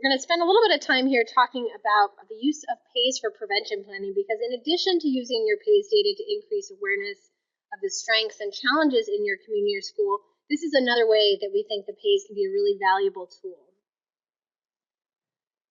We're going to spend a little bit of time here talking about the use of PAYS for prevention planning, because in addition to using your PAYS data to increase awareness of the strengths and challenges in your community or school, this is another way that we think the PAYS can be a really valuable tool.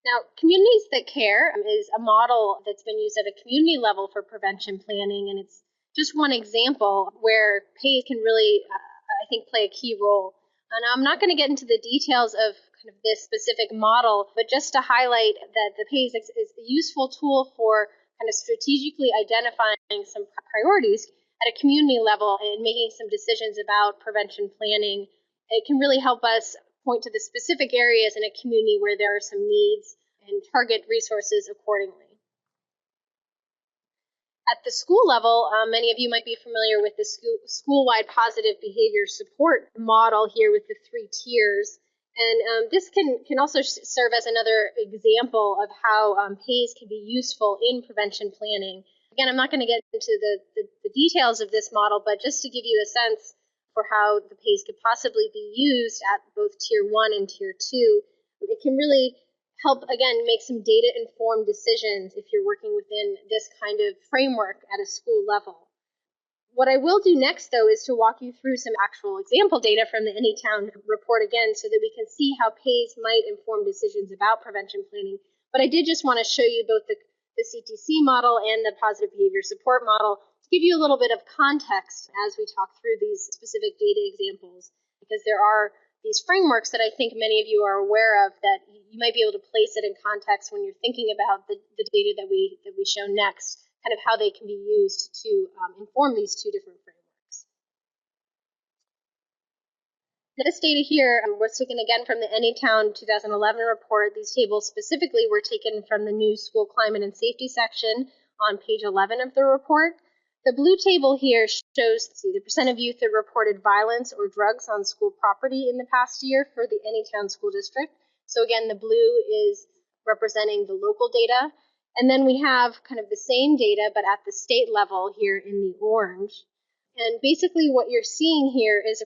Now, Communities That Care is a model that's been used at a community level for prevention planning, and it's just one example where PAYS can really, I think, play a key role. And I'm not going to get into the details of kind of this specific model, but just to highlight that the PAYS is a useful tool for kind of strategically identifying some priorities at a community level and making some decisions about prevention planning. It can really help us point to the specific areas in a community where there are some needs and target resources accordingly. At the school level, many of you might be familiar with the school-wide positive behavior support model here with the 3 tiers. And this can also serve as another example of how PAYS can be useful in prevention planning. Again, I'm not going to get into the details of this model, but just to give you a sense for how the PAYS could possibly be used at both Tier 1 and Tier 2, it can really help, again, make some data-informed decisions if you're working within this kind of framework at a school level. What I will do next, though, is to walk you through some actual example data from the Anytown report again so that we can see how PAYS might inform decisions about prevention planning. But I did just want to show you both the CTC model and the positive behavior support model to give you a little bit of context as we talk through these specific data examples, because there are these frameworks that I think many of you are aware of that you might be able to place it in context when you're thinking about the data that we show next, kind of how they can be used to inform these 2 different frameworks. This data here was taken again from the Anytown 2011 report. These tables specifically were taken from the new school climate and safety section on page 11 of the report. The blue table here shows the percent of youth that reported violence or drugs on school property in the past year for the Anytown School District. So again, the blue is representing the local data. And then we have kind of the same data, but at the state level here in the orange. And basically what you're seeing here is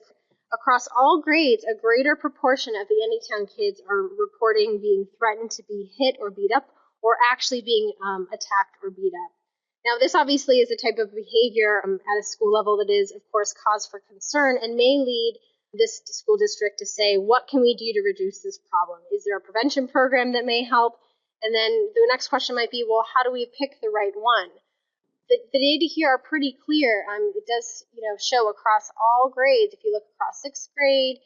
across all grades, a greater proportion of the Anytown kids are reporting being threatened to be hit or beat up, or actually being attacked or beat up. Now, this obviously is a type of behavior at a school level that is, of course, cause for concern and may lead this school district to say, what can we do to reduce this problem? Is there a prevention program that may help? And then the next question might be, well, how do we pick the right one? The data here are pretty clear. It does show across all grades. If you look across 6th grade,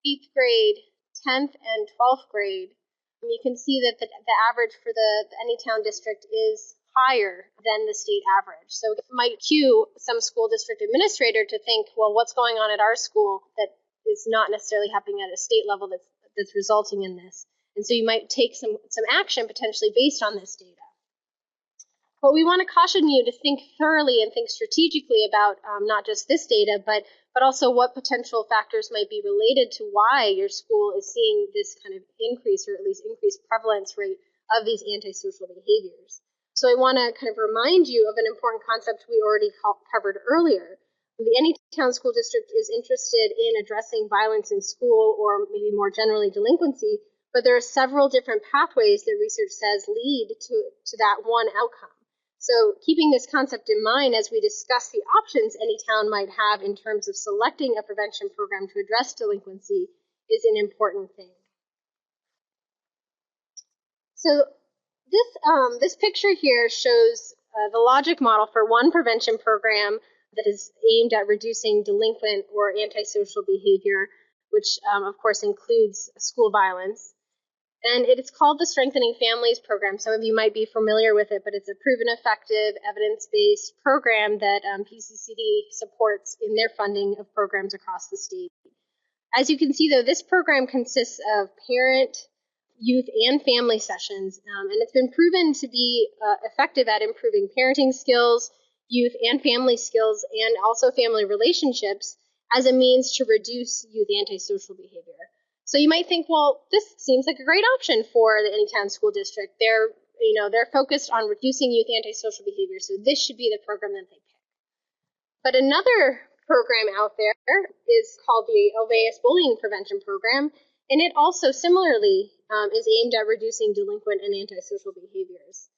8th grade, 10th, and 12th grade, you can see that the average for the Anytown district is higher than the state average. So it might cue some school district administrator to think, well, what's going on at our school that is not necessarily happening at a state level that's resulting in this? And so you might take some action potentially based on this data. But we want to caution you to think thoroughly and think strategically about not just this data, but also what potential factors might be related to why your school is seeing this kind of increase, or at least increased prevalence rate of these antisocial behaviors. So I want to kind of remind you of an important concept we already covered earlier. The Anytown School District is interested in addressing violence in school, or maybe more generally delinquency, but there are several different pathways that research says lead to that one outcome. So keeping this concept in mind as we discuss the options Anytown might have in terms of selecting a prevention program to address delinquency is an important thing. So this picture here shows the logic model for one prevention program that is aimed at reducing delinquent or antisocial behavior, which of course includes school violence. And it is called the Strengthening Families Program. Some of you might be familiar with it, but it's a proven effective, evidence-based program that PCCD supports in their funding of programs across the state. As you can see, though, this program consists of parent, youth, and family sessions, and it's been proven to be effective at improving parenting skills, youth and family skills, and also family relationships as a means to reduce youth antisocial behavior. So you might think, well, this seems like a great option for the Anytown School District. They're focused on reducing youth antisocial behavior, so this should be the program that they pick. But another program out there is called the Olweus Bullying Prevention Program, And it also similarly is aimed at reducing delinquent and antisocial behaviors.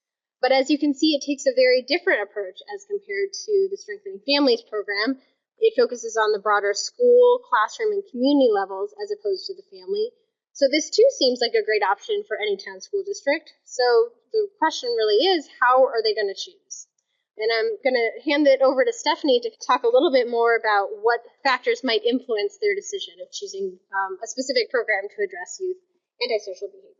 But as you can see, it takes a very different approach as compared to the Strengthening Families program. It focuses on the broader school, classroom, and community levels as opposed to the family. So this too seems like a great option for any town school district. So the question really is, how are they going to choose? And I'm going to hand it over to Stephanie to talk a little bit more about what factors might influence their decision of choosing a specific program to address youth antisocial behavior.